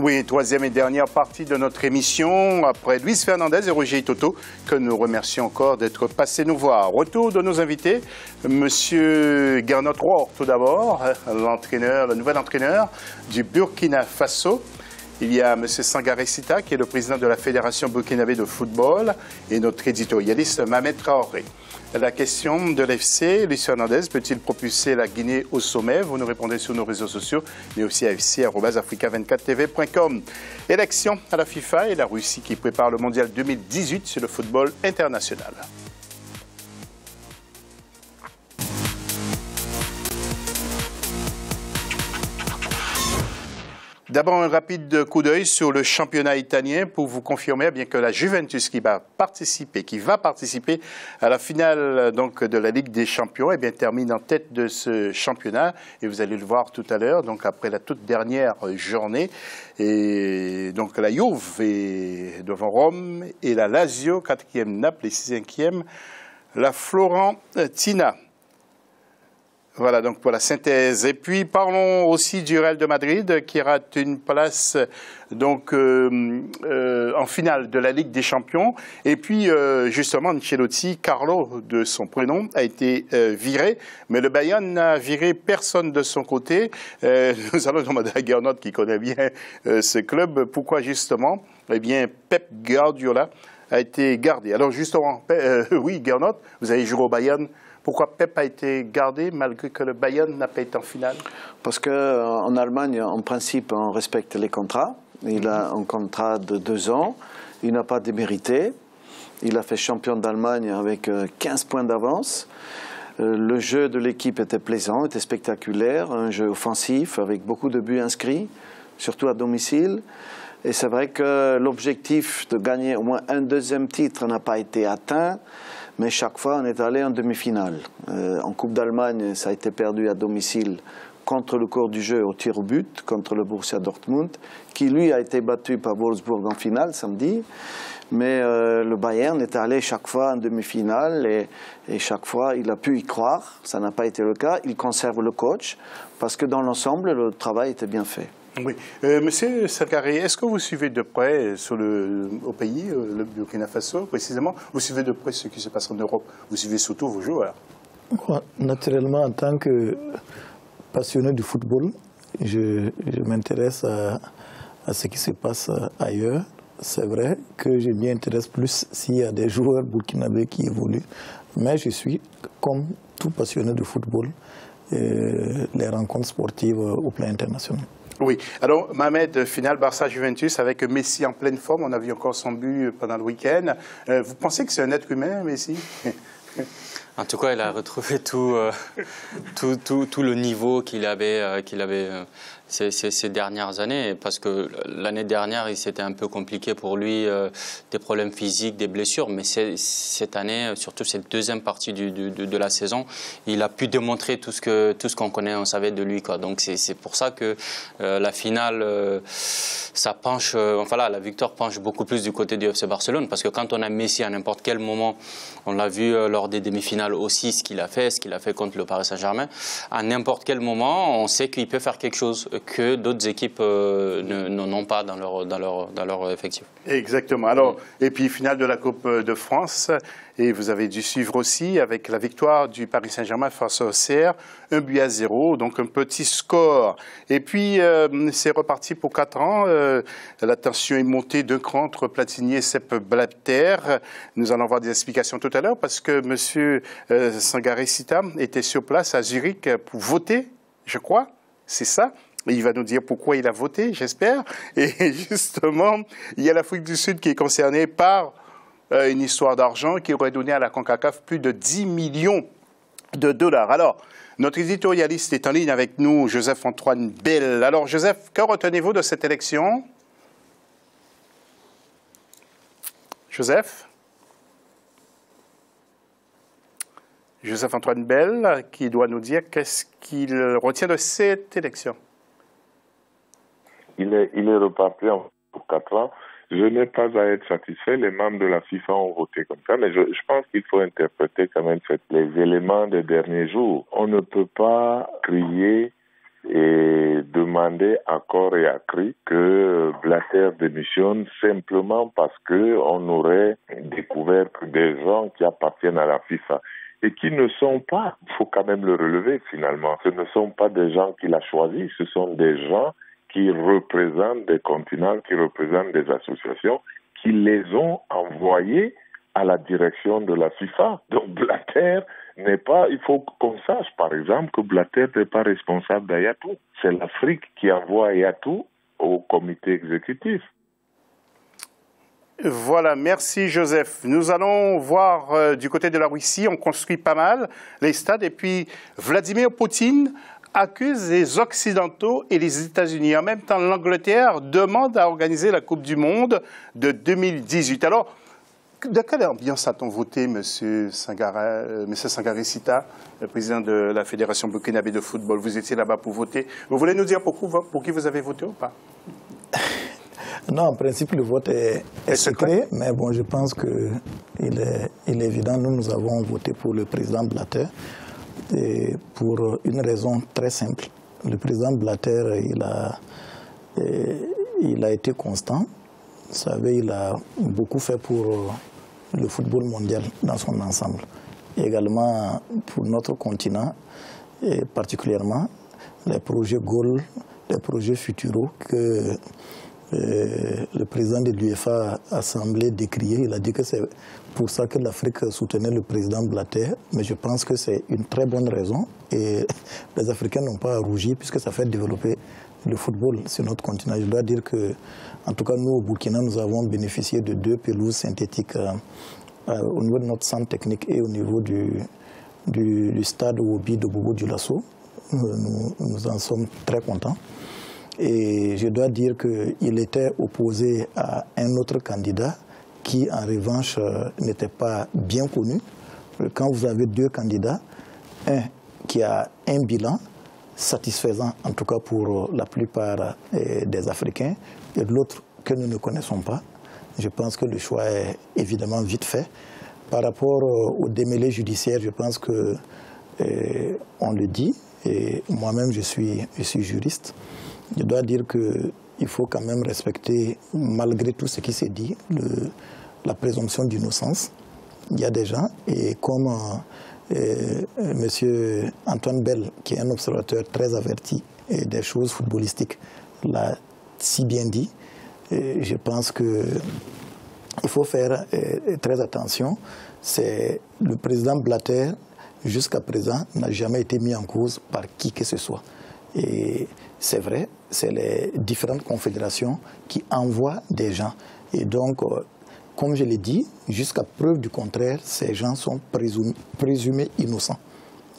Oui, troisième et dernière partie de notre émission, après Luis Fernandez et Roger Itoto, que nous remercions encore d'être passés nous voir. Retour de nos invités, Monsieur Gernot Rohr, tout d'abord, l'entraîneur, le nouvel entraîneur du Burkina Faso. Il y a M. Sangaré Sita, qui est le président de la Fédération burkinabé de football, et notre éditorialiste Mohamed Traoré. La question de l'FC, Luis Fernandez, peut-il propulser la Guinée au sommet? Vous nous répondez sur nos réseaux sociaux, mais aussi à fc@africa24tv.com. Élection à la FIFA et la Russie qui prépare le mondial 2018 sur le football international. D'abord, un rapide coup d'œil sur le championnat italien pour vous confirmer bien que la Juventus qui va participer à la finale donc, de la Ligue des Champions, termine en tête de ce championnat. Et vous allez le voir tout à l'heure, donc après la toute dernière journée. Et donc la Juve est devant Rome et la Lazio, 4e Naples et 5e la Fiorentina. Voilà donc pour la synthèse. Et puis parlons aussi du Real de Madrid qui rate une place donc en finale de la Ligue des Champions. Et puis justement Ancelotti, Carlo de son prénom, a été viré, mais le Bayern n'a viré personne de son côté. Nous allons demander à Gernot qui connaît bien ce club pourquoi justement Pep Guardiola a été gardé. Alors justement, oui Gernot, vous avez joué au Bayern. Pourquoi Pep a été gardé malgré que le Bayern n'a pas été en finale? Parce qu'en Allemagne, en principe, on respecte les contrats. Il a un contrat de 2 ans. Il n'a pas démérité. Il a fait champion d'Allemagne avec 15 points d'avance. Le jeu de l'équipe était plaisant, était spectaculaire. Un jeu offensif avec beaucoup de buts inscrits, surtout à domicile. Et c'est vrai que l'objectif de gagner au moins un deuxième titre n'a pas été atteint. Mais chaque fois, on est allé en demi-finale. En Coupe d'Allemagne, ça a été perdu à domicile contre le cours du jeu au tir au but, contre le Borussia Dortmund, qui lui a été battu par Wolfsburg en finale samedi. Mais le Bayern est allé chaque fois en demi-finale et chaque fois, il a pu y croire. Ça n'a pas été le cas. Il conserve le coach parce que dans l'ensemble, le travail était bien fait. Oui. Monsieur Sangaré, est-ce que vous suivez de près au pays, le Burkina Faso, précisément? Vous suivez de près ce qui se passe en Europe? Vous suivez surtout vos joueurs? Naturellement, en tant que passionné du football, je m'intéresse à ce qui se passe ailleurs. C'est vrai que je m'y intéresse plus s'il y a des joueurs burkinabés qui évoluent. Mais je suis, comme tout passionné de football, les rencontres sportives au plan international. Oui. Alors, Mohamed, finale Barça-Juventus avec Messi en pleine forme. On a vu encore son but pendant le week-end. Vous pensez que c'est un être humain, Messi? En tout cas, il a retrouvé tout le niveau qu'il avait ces dernières années, parce que l'année dernière, c'était un peu compliqué pour lui, des problèmes physiques, des blessures, mais cette année, surtout cette deuxième partie de la saison, il a pu démontrer tout ce qu'on connaît, on savait de lui, quoi. Donc c'est pour ça que la finale, ça penche, la victoire penche beaucoup plus du côté du FC Barcelone, parce que quand on a Messi à n'importe quel moment, on l'a vu lors des demi-finales aussi, ce qu'il a fait contre le Paris Saint-Germain, à n'importe quel moment, on sait qu'il peut faire quelque chose que d'autres équipes n'ont pas dans leur effectif. Exactement. Alors, et puis finale de la Coupe de France, et vous avez dû suivre aussi avec la victoire du Paris Saint-Germain face au Auxerre, 1-0, donc un petit score. Et puis, c'est reparti pour 4 ans. La tension est montée de cran entre Platini et Sepp Blatter. Nous allons avoir des explications tout à l'heure parce que M. Sangaré Sita était sur place à Zurich pour voter, je crois. C'est ça. Il va nous dire pourquoi il a voté, j'espère. Et justement, il y a l'Afrique du Sud qui est concernée par une histoire d'argent qui aurait donné à la CONCACAF plus de 10 millions de dollars. Alors, notre éditorialiste est en ligne avec nous, Joseph-Antoine Bell. Alors, Joseph, que retenez-vous de cette élection? Joseph-Antoine Bell, qui doit nous dire qu'est-ce qu'il retient de cette élection. Il est reparti pour 4 ans. Je n'ai pas à être satisfait. Les membres de la FIFA ont voté comme ça, mais je pense qu'il faut interpréter quand même les éléments des derniers jours. On ne peut pas crier et demander à corps et à cri que Blatter démissionne simplement parce qu'on aurait découvert des gens qui appartiennent à la FIFA et qui ne sont pas, il faut quand même le relever finalement, ce ne sont pas des gens qu'il a choisis, ce sont des gens qui représentent des continents, qui représentent des associations, qui les ont envoyés à la direction de la FIFA. Donc Blatter n'est pas, il faut qu'on sache par exemple que Blatter n'est pas responsable d'Ayatou. C'est l'Afrique qui envoie Ayatou au comité exécutif. Voilà, merci Joseph. Nous allons voir du côté de la Russie, on construit pas mal les stades et puis Vladimir Poutine accuse les Occidentaux et les États-Unis. En même temps, l'Angleterre demande à organiser la Coupe du Monde de 2018. Alors, de quelle ambiance a-t-on voté, M. Sangaré Sita, le président de la Fédération burkinabé de football? Vous étiez là-bas pour voter. Vous voulez nous dire pour qui vous avez voté ou pas? Non, en principe, le vote est secret, mais bon, je pense qu'il est évident. Nous avons voté pour le président Blatter et pour une raison très simple. Le président Blatter, il a été constant. Vous savez, il a beaucoup fait pour le football mondial dans son ensemble. Et également pour notre continent, et particulièrement les projets GOL, les projets futuraux que le président de l'UEFA a semblé décrier. Il a dit que c'est pour ça que l'Afrique soutenait le président Blatter. Mais je pense que c'est une très bonne raison. Et les Africains n'ont pas à rougir puisque ça fait développer le football sur notre continent. Je dois dire que, en tout cas, nous, au Burkina, nous avons bénéficié de 2 pelouses synthétiques au niveau de notre centre technique et au niveau du stade Obi de Bobo Dioulasso. Nous en sommes très contents. Et je dois dire qu'il était opposé à un autre candidat qui, en revanche, n'était pas bien connu. Quand vous avez 2 candidats, un qui a un bilan satisfaisant, en tout cas pour la plupart des Africains, et l'autre que nous ne connaissons pas, je pense que le choix est évidemment vite fait. Par rapport au démêlé judiciaire, je pense que on le dit, et moi-même je suis juriste. Je dois dire qu'il faut quand même respecter, malgré tout ce qui s'est dit, la présomption d'innocence. Il y a des gens, et comme M. Antoine Bell, qui est un observateur très averti des choses footballistiques, l'a si bien dit, je pense qu'il faut faire très attention. C'est le président Blatter, jusqu'à présent, n'a jamais été mis en cause par qui que ce soit. Et c'est vrai, c'est les différentes confédérations qui envoient des gens. Et donc, comme je l'ai dit, jusqu'à preuve du contraire, ces gens sont présumés innocents,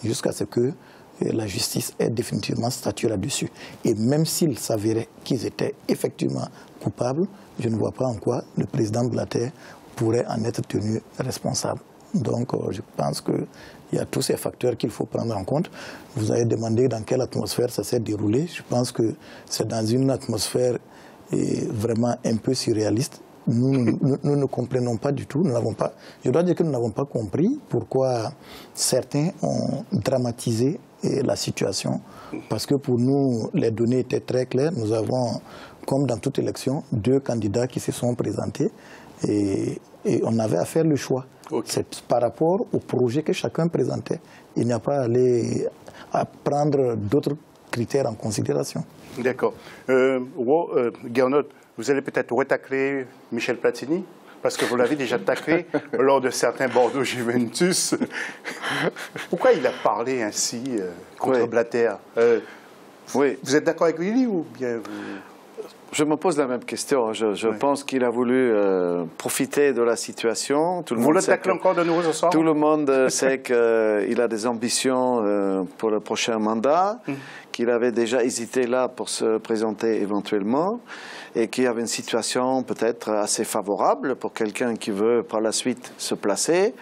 jusqu'à ce que la justice ait définitivement statué là-dessus. Et même s'il s'avérait qu'ils étaient effectivement coupables, je ne vois pas en quoi le président Blatter pourrait en être tenu responsable. Donc, je pense qu'il y a tous ces facteurs qu'il faut prendre en compte. Vous avez demandé dans quelle atmosphère ça s'est déroulé. Je pense que c'est dans une atmosphère vraiment un peu surréaliste. Nous ne comprenons pas du tout. Je dois dire que nous n'avons pas compris pourquoi certains ont dramatisé la situation. Parce que pour nous, les données étaient très claires. Nous avons, comme dans toute élection, 2 candidats qui se sont présentés. Et on avait à faire le choix. Okay. C'est par rapport au projet que chacun présentait. Il n'y a pas à prendre d'autres critères en considération. D'accord. Gernot, vous allez peut-être retacler Michel Platini, parce que vous l'avez déjà taclé lors de certains Bordeaux Juventus. Pourquoi il a parlé ainsi contre Blatter? Oui. Vous êtes d'accord avec lui ou bien vous... Je me pose la même question. Je pense qu'il a voulu profiter de la situation. Vous le taclez encore de nouveau ce soir? Tout le monde sait qu'il a des ambitions pour le prochain mandat, qu'il avait déjà hésité là pour se présenter éventuellement, et qu'il y avait une situation peut-être assez favorable pour quelqu'un qui veut par la suite se placer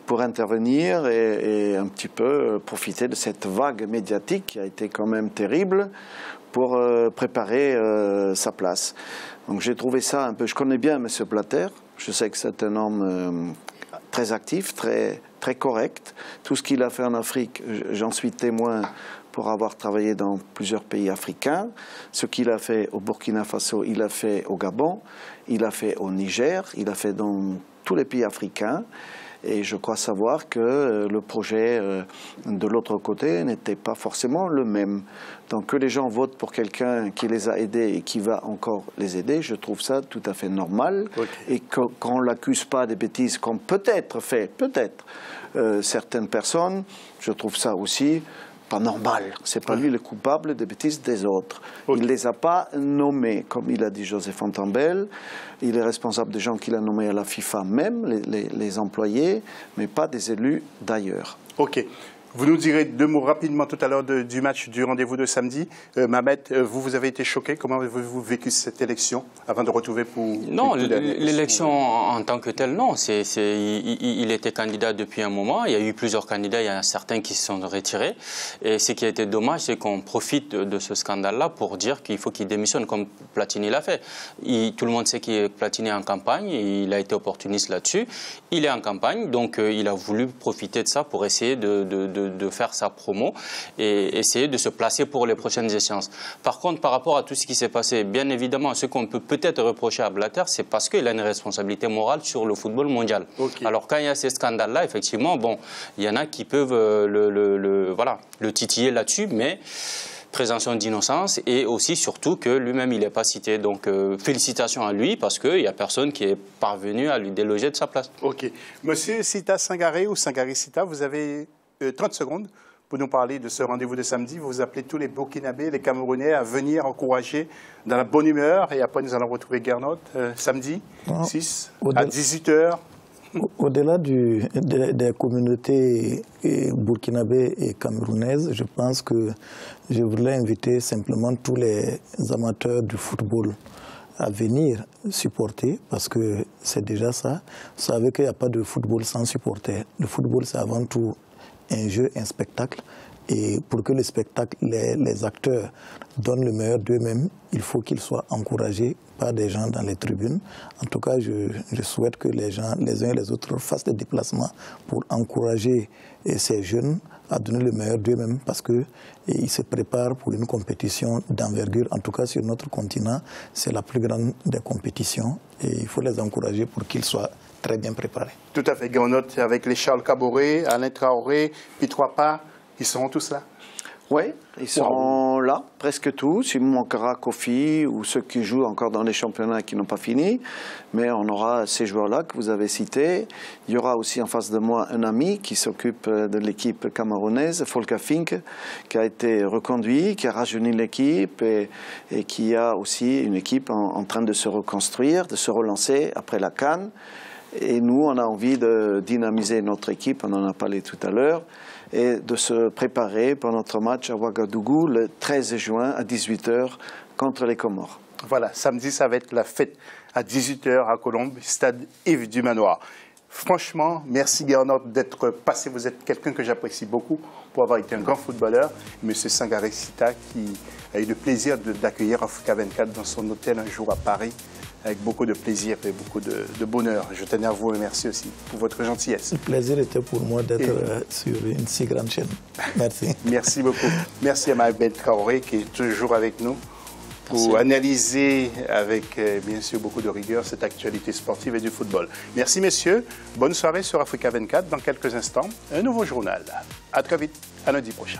pour intervenir et un petit peu profiter de cette vague médiatique qui a été quand même terrible pour préparer sa place. Donc j'ai trouvé ça un peu... Je connais bien M. Blatter, je sais que c'est un homme très actif, très correct. Tout ce qu'il a fait en Afrique, j'en suis témoin pour avoir travaillé dans plusieurs pays africains. Ce qu'il a fait au Burkina Faso, il a fait au Gabon, il a fait au Niger, il a fait dans tous les pays africains. Et je crois savoir que le projet de l'autre côté n'était pas forcément le même. Donc que les gens votent pour quelqu'un qui les a aidés et qui va encore les aider, je trouve ça tout à fait normal. Okay. Et qu'on ne l'accuse pas des bêtises comme peut-être fait, certaines personnes, je trouve ça aussi pas normal. C'est pas lui le coupable des bêtises des autres. Okay. Il les a pas nommés, comme il a dit Joseph Fontambelle. Il est responsable des gens qu'il a nommés à la FIFA même, les employés, mais pas des élus d'ailleurs. Ok. Vous nous direz deux mots rapidement tout à l'heure du match, du rendez-vous de samedi. Mohamed, vous avez été choqué. Comment avez-vous vécu cette élection avant de retrouver pour... Non, l'élection en tant que telle, non. Il était candidat depuis un moment. Il y a eu plusieurs candidats. Il y en a certains qui se sont retirés. Et ce qui a été dommage, c'est qu'on profite de ce scandale-là pour dire qu'il faut qu'il démissionne, comme Platini l'a fait. Tout le monde sait que Platini est en campagne. Il a été opportuniste là-dessus. Il est en campagne, donc il a voulu profiter de ça pour essayer de faire sa promo et essayer de se placer pour les prochaines échéances. Par contre, par rapport à tout ce qui s'est passé, bien évidemment, ce qu'on peut peut-être reprocher à Blatter, c'est parce qu'il a une responsabilité morale sur le football mondial. Okay. Alors, quand il y a ces scandales-là, effectivement, bon, il y en a qui peuvent le titiller là-dessus, mais présomption d'innocence et aussi, surtout, que lui-même, il n'est pas cité. Donc, félicitations à lui parce qu'il n'y a personne qui est parvenu à lui déloger de sa place. OK. Monsieur Sita Sangaré ou Sangaré Sita, vous avez 30 secondes pour nous parler de ce rendez-vous de samedi. Vous appelez tous les Burkinabés, les Camerounais à venir encourager dans la bonne humeur. Et après, nous allons retrouver Gernot samedi 6 à 18h. Au-delà des communautés burkinabées et camerounaises, je pense que je voulais inviter simplement tous les amateurs du football à venir supporter, parce que c'est déjà ça. Vous savez qu'il n'y a pas de football sans supporter. Le football, c'est avant tout un jeu, un spectacle. Et pour que le spectacle, les acteurs donnent le meilleur d'eux-mêmes, il faut qu'ils soient encouragés par des gens dans les tribunes. En tout cas, je souhaite que les gens, les uns et les autres, fassent des déplacements pour encourager ces jeunes à donner le meilleur d'eux-mêmes, parce qu'ils se préparent pour une compétition d'envergure. En tout cas, sur notre continent, c'est la plus grande des compétitions. Et il faut les encourager pour qu'ils soient très bien préparés. Tout à fait. Gernot, avec les Charles Caboret, Alain Traoré, Pitroipa, ils seront tous là? Oui, ils seront là, presque tous. Il manquera Kofi ou ceux qui jouent encore dans les championnats qui n'ont pas fini. Mais on aura ces joueurs-là que vous avez cités. Il y aura aussi en face de moi un ami qui s'occupe de l'équipe camerounaise, Volker Fink, qui a été reconduit, qui a rajeuni l'équipe et qui a aussi une équipe en train de se reconstruire, de se relancer après la CAN. Et nous, on a envie de dynamiser notre équipe, on en a parlé tout à l'heure, et de se préparer pour notre match à Ouagadougou le 13 juin à 18h contre les Comores. Voilà, samedi, ça va être la fête à 18h à Colombes, stade Yves du Manoir. Franchement, merci Gernot d'être passé. Vous êtes quelqu'un que j'apprécie beaucoup pour avoir été un grand footballeur. Monsieur Sangaré Sita qui a eu le plaisir d'accueillir Africa 24 dans son hôtel un jour à Paris, avec beaucoup de plaisir et beaucoup de bonheur. Je tenais à vous remercier aussi pour votre gentillesse. Le plaisir était pour moi d'être sur une si grande chaîne. Merci. Merci beaucoup. Merci à Mohamed Traoré qui est toujours avec nous pour analyser avec bien sûr beaucoup de rigueur cette actualité sportive et du football. Merci messieurs. Bonne soirée sur Africa 24. Dans quelques instants, un nouveau journal. À très vite. À lundi prochain.